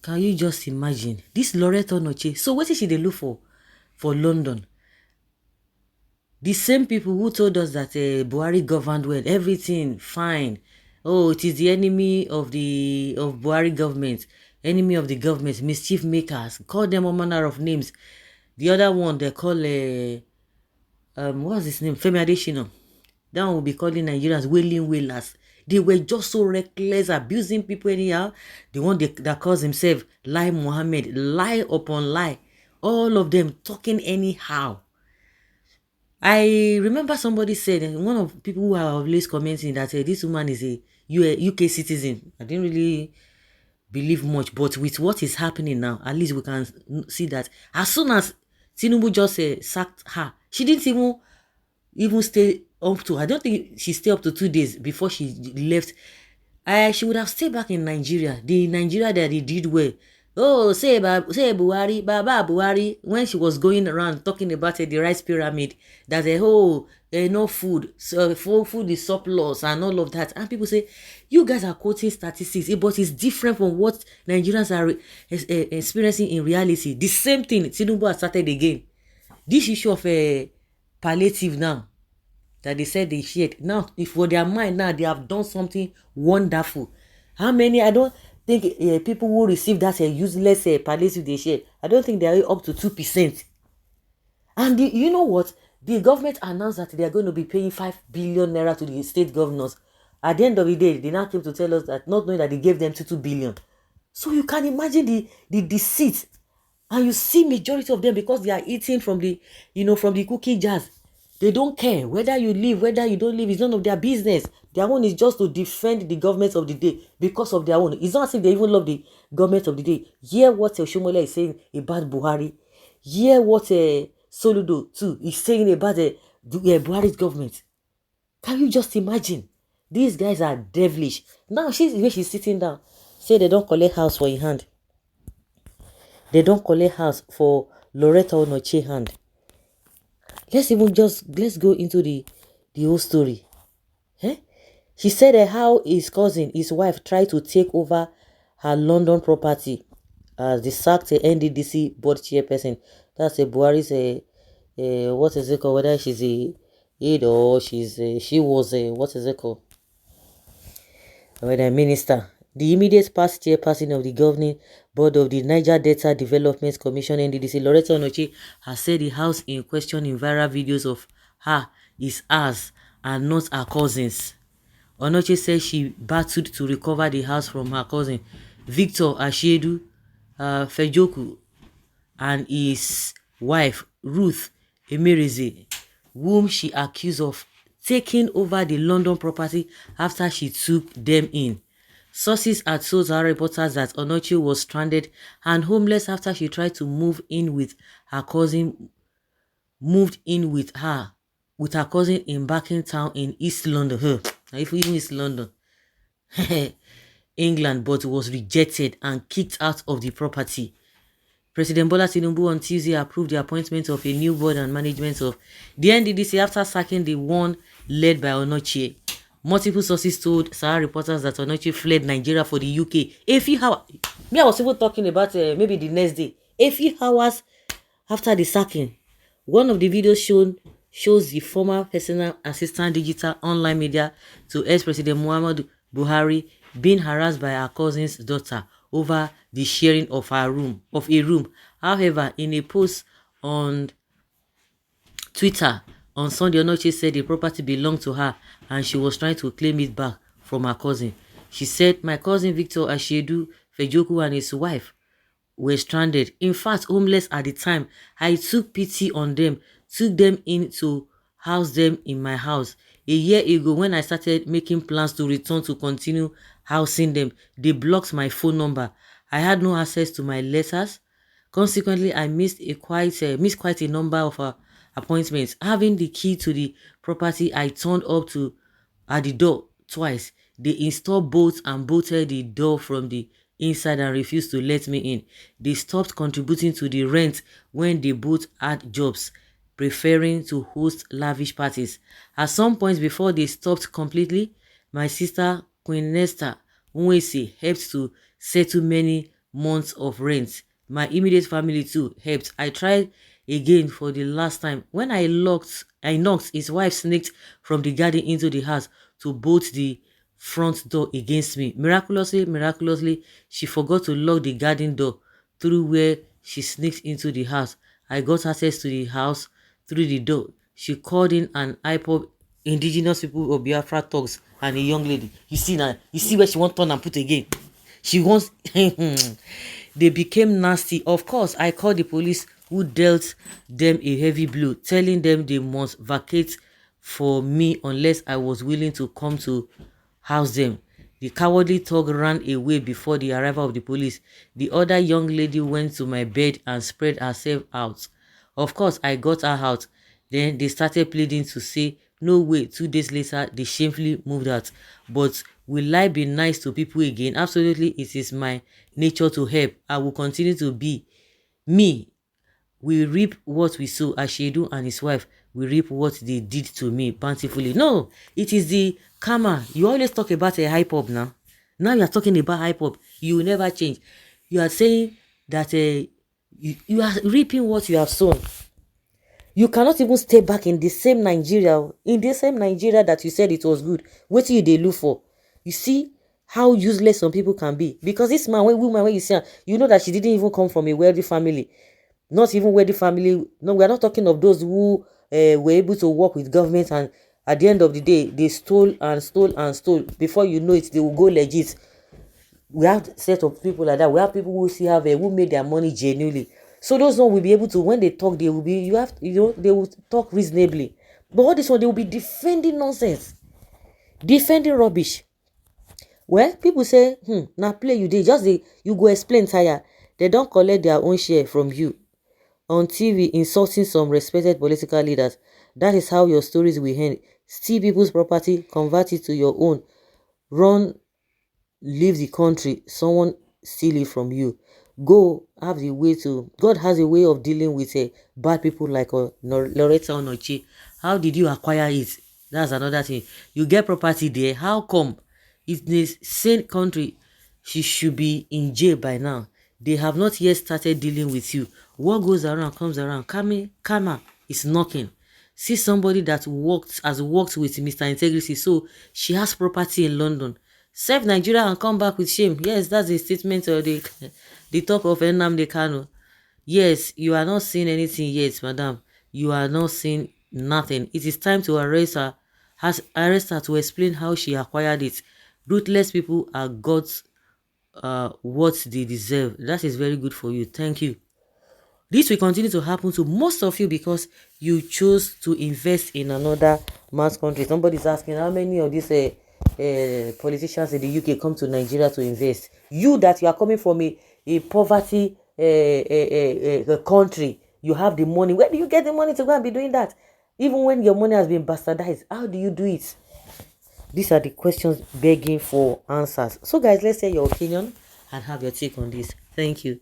Can you just imagine? This Lauretta Onochie. So what is she they look for London? The same people who told us that Buhari governed well, everything fine. Oh, it is the enemy of Buhari government, enemy of the government, mischief makers. Call them all manner of names. The other one they call what's his name? Femi Adesina. That one will be calling Nigerians wailing wailers. They were just so reckless, abusing people anyhow. The one that calls himself Lai Mohammed, lie upon lie. All of them talking anyhow. I remember somebody said, and one of people who are always commenting that this woman is a UK citizen. I didn't really believe much, but with what is happening now, at least we can see that as soon as Tinubu just sacked her, she didn't even stay up to, I don't think she stayed up to 2 days before she left. She would have stayed back in Nigeria, the Nigeria that they did well. Oh, say Buhari, Baba Buhari, when she was going around talking about the rice pyramid, that no food, so food is surplus and all of that. And people say, you guys are quoting statistics, but it's different from what Nigerians are experiencing in reality. The same thing, Tinubu has started again. This issue of palliative now, that they said they shared, now, if for their mind now, they have done something wonderful. How many? I don't think people who receive that useless palliative they share, I don't think they are up to 2%. And you know what? The government announced that they are going to be paying 5 billion naira to the state governors. At the end of the day, they now came to tell us that, not knowing that they gave them 2 billion. So you can imagine the deceit. And you see majority of them, because they are eating from the cookie jars. They don't care whether you live, whether you don't live. It's none of their business. Their own is just to defend the government of the day because of their own. It's not as if they even love the government of the day. Hear what Oshomola is saying about Buhari. Hear what Soludo too is saying about Buhari's government. Can you just imagine? These guys are devilish. Now she's sitting down. Say they don't collect house for your hand. They don't collect house for Lauretta Onochie hand. Let's go into the whole story. She said how his cousin, his wife, tried to take over her London property as the sacked NDDC board chairperson. That's a Buhari's what is it called? Whether she's a aide or she was a what is it called? Whether a minister. The immediate past chairperson of the governing board of the Niger Delta Development Commission (NDDC), Lauretta Onochie, has said the house in question in viral videos of her is hers and not her cousin's. Onochie said she battled to recover the house from her cousin Victor Asiedu Fejoku and his wife Ruth Emereze, whom she accused of taking over the London property after she took them in. Sources had told our reporters that Onochie was stranded and homeless after she tried to move in with her cousin in Barking Town in East London. If even East London, England, but was rejected and kicked out of the property. President Bola Tinubu on Tuesday approved the appointment of a new board and management of the NDDC after sacking the one led by Onochie. Multiple sources told Sahara reporters that Onochie fled Nigeria for the UK a few hours. I was even talking about maybe the next day. A few hours after the sacking. One of the videos shows the former personal assistant digital online media to ex-President Muhammadu Buhari being harassed by her cousin's daughter over the sharing of a room. However, in a post on Twitter on Sunday, Onochie said the property belonged to her and she was trying to claim it back from her cousin. She said, "My cousin Victor Asiedu Fejoku and his wife were stranded, in fact homeless at the time. I took pity on them, took them in to house them in my house. A year ago, when I started making plans to return to continue housing them, they blocked my phone number. I had no access to my letters. Consequently, I missed quite a number of appointments. Having the key to the property, I turned up at the door twice. They installed bolts and bolted the door from the inside and refused to let me in. They stopped contributing to the rent when they both had jobs, preferring to host lavish parties. At some point before they stopped completely, my sister Queen Nesta Nwesi helped to settle many months of rent. My immediate family too helped. I tried again for the last time. When I knocked, his wife sneaked from the garden into the house to bolt the front door against me. Miraculously, she forgot to lock the garden door through where she sneaked into the house. I got access to the house through the door. She called in an IPOB, indigenous people of Biafra thugs, and a young lady. You see now, you see where she wants turn and put again. She wants they became nasty. Of course, I called the police, who dealt them a heavy blow, telling them they must vacate for me unless I was willing to come to house them. The cowardly thug ran away before the arrival of the police. The other young lady went to my bed and spread herself out. Of course, I got her out. Then they started pleading to say, no way. 2 days later, they shamefully moved out. But will I be nice to people again? Absolutely, it is my nature to help. I will continue to be me. We reap what we sow. Ashedu and his wife will reap what they did to me bountifully. No, it is the karma. You always talk about a hype up now. Now you are talking about hype up. You will never change. You are saying that you are reaping what you have sown. You cannot even stay back in the same Nigeria, that you said it was good. What do you look for? You see how useless some people can be. Because this woman, when you see her, you know that she didn't even come from a wealthy family. Not even wealthy family. No, we are not talking of those who were able to work with government, and at the end of the day, they stole and stole and stole. Before you know it, they will go legit. We have a set of people like that. We have people who still have who made their money genuinely. So those one will be able to, when they talk, they will be, they will talk reasonably. But all this one, they will be defending nonsense, defending rubbish. Well, people say, now play you dey just you go explain tire. They don't collect their own share from you on TV, insulting some respected political leaders. That is how your stories will end. Steal people's property, convert it to your own, run, leave the country, someone steal it from you. God has a way of dealing with bad people like Lauretta Onochie. How did you acquire it? That's another thing. You get property there. How come? It's the same country. She should be in jail by now. They have not yet started dealing with you. What goes around comes around. Karma is knocking. See somebody that has worked with Mr. Integrity, so she has property in London. Serve Nigeria and come back with shame. Yes, that's a statement of the talk of Nnamdi Kanu. Yes, you are not seeing anything yet, madam. You are not seeing nothing. It is time to arrest her. Arrest her to explain how she acquired it. Ruthless people are God's what they deserve. That is very good for you. Thank you. This will continue to happen to most of you because you chose to invest in another man's country. Somebody's asking how many of these politicians in the UK come to Nigeria to invest. You that you are coming from a poverty country, you have the money. Where do you get the money to go and be doing that? Even when your money has been bastardized, how do you do it? These are the questions begging for answers. So guys, let's say your opinion and have your take on this. Thank you.